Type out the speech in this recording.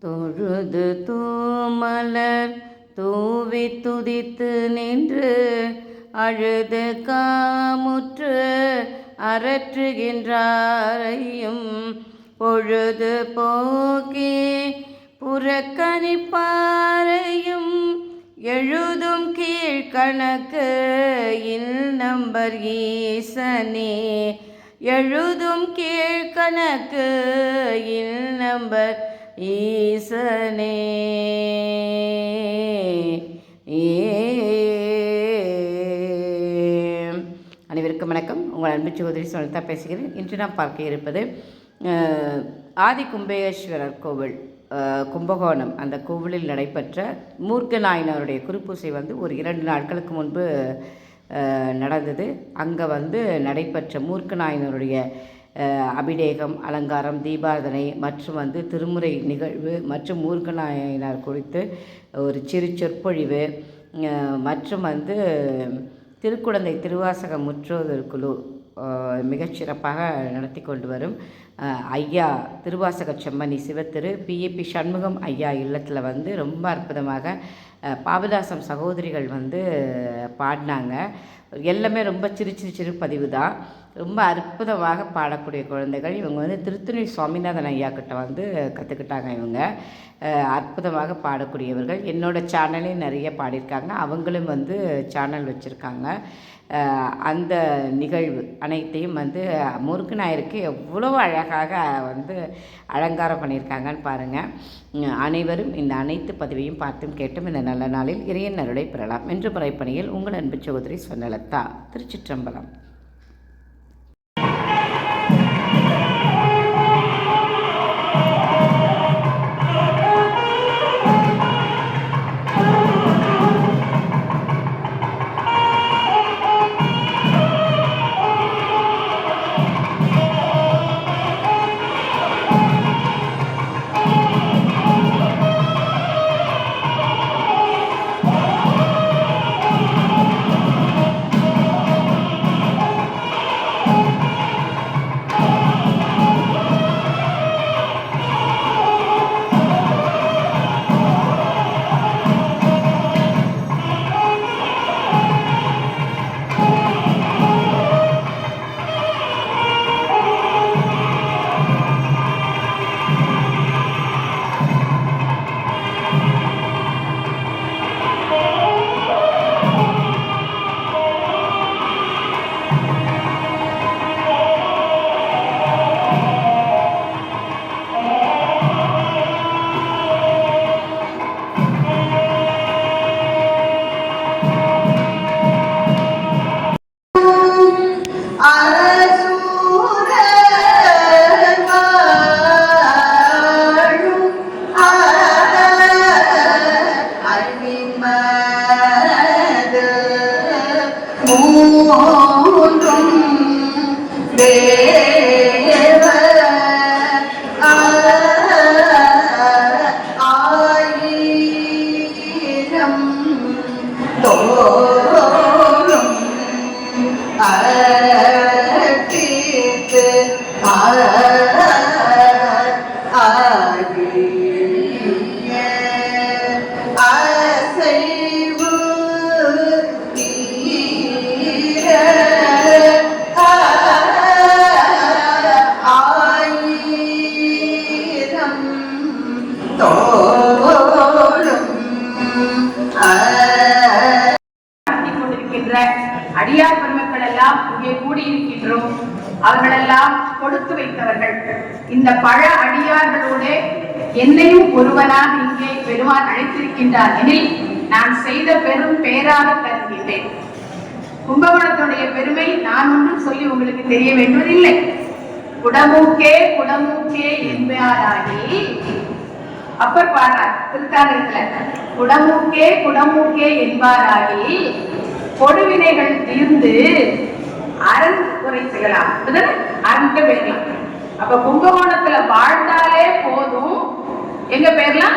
தொழுது தூமலர் தூவி துதித்து நின்று அழுது காமுற்று அரற்றுகின்றாரையும் பொழுது போக்கி புறக்கணிப்பாரையும் எழுதும் கீழ்கணக்கு நம்பர் ஈசனே எழுதும் கீழ்கணக்கு நம்பர் ஈசனே. அனைவருக்கும் வணக்கம். உங்கள் அன்பு சகோதரி சுனிதா பேசுகிறேன். இன்று நாம் பார்க்க இருப்பது ஆதி கும்பேஸ்வரர் கோவில் கும்பகோணம். அந்த கோவிலில் நடைபெற்ற மூர்க்க நாயனாருடைய குருப்பூசை ஒரு 2 நாட்களுக்கு முன்பு நடந்தது. அங்கே நடைபெற்ற மூர்க்க நாயனருடைய அபிடேகம், அலங்காரம், தீபாரதனை மற்றும் திருமுறை நிகழ்வு மற்றும் மூர்க்க நாயனார் குறித்து ஒரு சிறு சொற்பொழிவு மற்றும் திருக்குடந்தை திருவாசக முற்றோதல் குழு மிகச்சிறப்பாக நடத்தி கொண்டு வரும் ஐயா திருவாசக செம்மணி சிவத்திரு PAP சண்முகம் ஐயா இல்லத்தில் ரொம்ப அற்புதமாக பாபதாசம் சகோதரிகள் பாடினாங்க. எல்லாமே ரொம்ப சிறு பதிவு தான். ரொம்ப அற்புதமாக பாடக்கூடிய குழந்தைகள். இவங்க திருத்துணை சுவாமிநாதன் ஐயா கிட்ட கற்றுக்கிட்டாங்க. இவங்க அற்புதமாக பாடக்கூடியவர்கள். என்னோடய சேனலையும் நிறைய பாடியிருக்காங்க. அவங்களும் சேனல் வச்சுருக்காங்க. அந்த நிகழ்வு அனைத்தையும் முருக்க நாயருக்கு எவ்வளோ அழகாக அலங்காரம் பண்ணியிருக்காங்கன்னு பாருங்கள். அனைவரும் இந்த அனைத்து பதிவையும் பார்த்தும் கேட்டும் இந்த நல்ல நாளில் இறையன் அருளை பெறலாம் என்று முறைப்பணியில் உங்கள் அன்பு சகோதரி சுவர்ணலதா, திருச்சிற்றம்பலம். அடியார் பெருமக்கள் எல்லாம் இங்கே கூடியிருக்கின்றோம். அவர்களெல்லாம் கொடுத்து வைத்தவர்கள். இந்த பழ அடியார்களோடு என்னையும் ஒருவனாக இங்கே பெருமான் அழைத்திருக்கின்றார் எனில் நான் செய்த பெரும் பேராக கருதுகின்றேன். கும்பகோணத்துடைய பெருமை நான் ஒன்றும் சொல்லி உங்களுக்கு தெரிய வேண்டுவதில்லை. குடமூக்கே குடமூக்கே என்பாராகி அப்பர் பாடுறார் திருத்தாண்டகத்துல. குடமூக்கே குடமூக்கே என்பாராகி கொடுவினைகள் தீர்ந்து அரண் குறை செய்யலாம், அங்க பேரலாம். அப்ப கும்பகோணத்துல வாழ்ந்தாலே போதும். எங்க பேர்லாம்